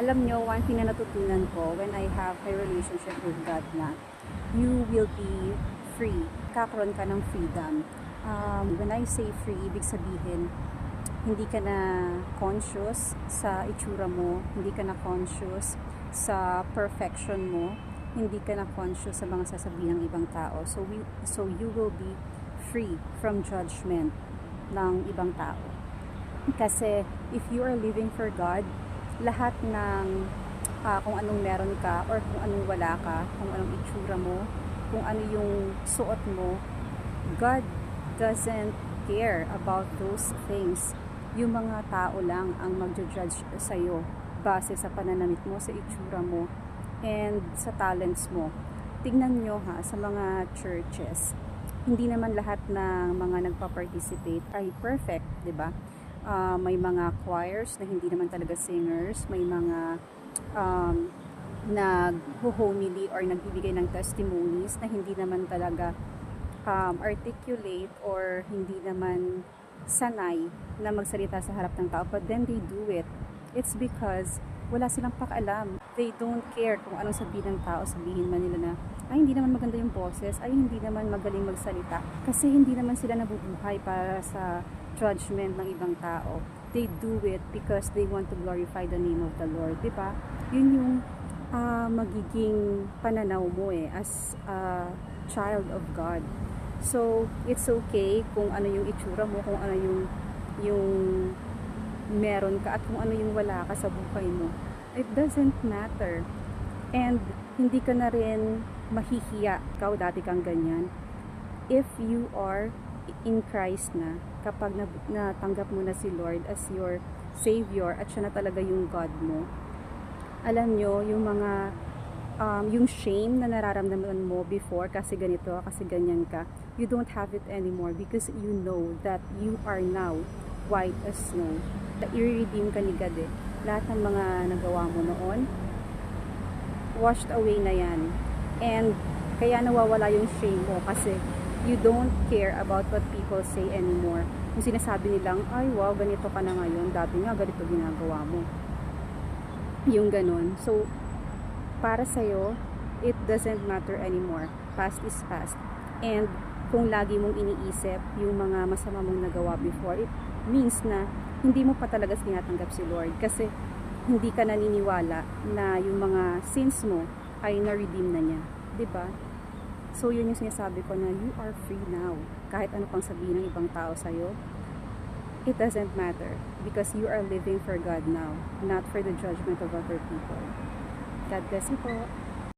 Alam nyo, one thing na natutunan ko when I have a relationship with God na, you will be free. Kakaroon ka ng freedom. When I say free, ibig sabihin, hindi ka na conscious sa itsura mo, hindi ka na conscious sa perfection mo, hindi ka na conscious sa mga sasabihin ng ibang tao. So you will be free from judgment ng ibang tao. Kasi if you are living for God, lahat ng kung anong meron ka or kung anong wala ka, kung anong itsura mo, kung ano yung suot mo, God doesn't care about those things. Yung mga tao lang ang magja-judge sa'yo base sa pananamit mo, sa itsura mo, and sa talents mo. Tignan nyo sa mga churches, hindi naman lahat ng mga nagpa-participate ay perfect, di ba? May mga choirs na hindi naman talaga singers, may mga nag-homily or nagbibigay ng testimonies na hindi naman talaga articulate or hindi naman sanay na magsalita sa harap ng tao, but then they do it. It's because wala silang pakialam. They don't care kung anong sabihin ng tao. Sabihin man nila na, ay hindi naman maganda yung boses, ay hindi naman magaling magsalita. Kasi hindi naman sila nabubuhay para sa judgment ng ibang tao. They do it because they want to glorify the name of the Lord. Diba? Yun yung magiging pananaw mo as a child of God. So, it's okay kung ano yung itsura mo, kung ano yung meron ka at kung ano yung wala ka sa buhay mo. It doesn't matter. And hindi ka na rin mahihiya, ikaw dati kang ganyan. If you are in Christ na, kapag natanggap mo na si Lord as your Savior at siya na talaga yung God mo, alam nyo, yung mga yung shame na nararamdaman mo before kasi ganito, kasi ganyan ka, you don't have it anymore because you know that you are now white as snow. I-redeem ka ni God Lahat ng mga nagawa mo noon, washed away na yan. And kaya nawawala yung shame mo kasi you don't care about what people say anymore. Kung sinasabi nilang, ay wow, ganito ka na ngayon, dati nga ganito ginagawa mo. Yung ganun. So, para sa'yo, it doesn't matter anymore. Past is past. And kung lagi mong iniisip yung mga masama mong nagawa before, it means na hindi mo pa talaga tinatanggap si Lord kasi hindi ka naniniwala na yung mga sins mo ay na-redeem na niya. Diba? So, yun yung sinasabi ko na you are free now. Kahit ano pang sabihin ng ibang tao sa'yo, it doesn't matter because you are living for God now, not for the judgment of other people. God bless you po.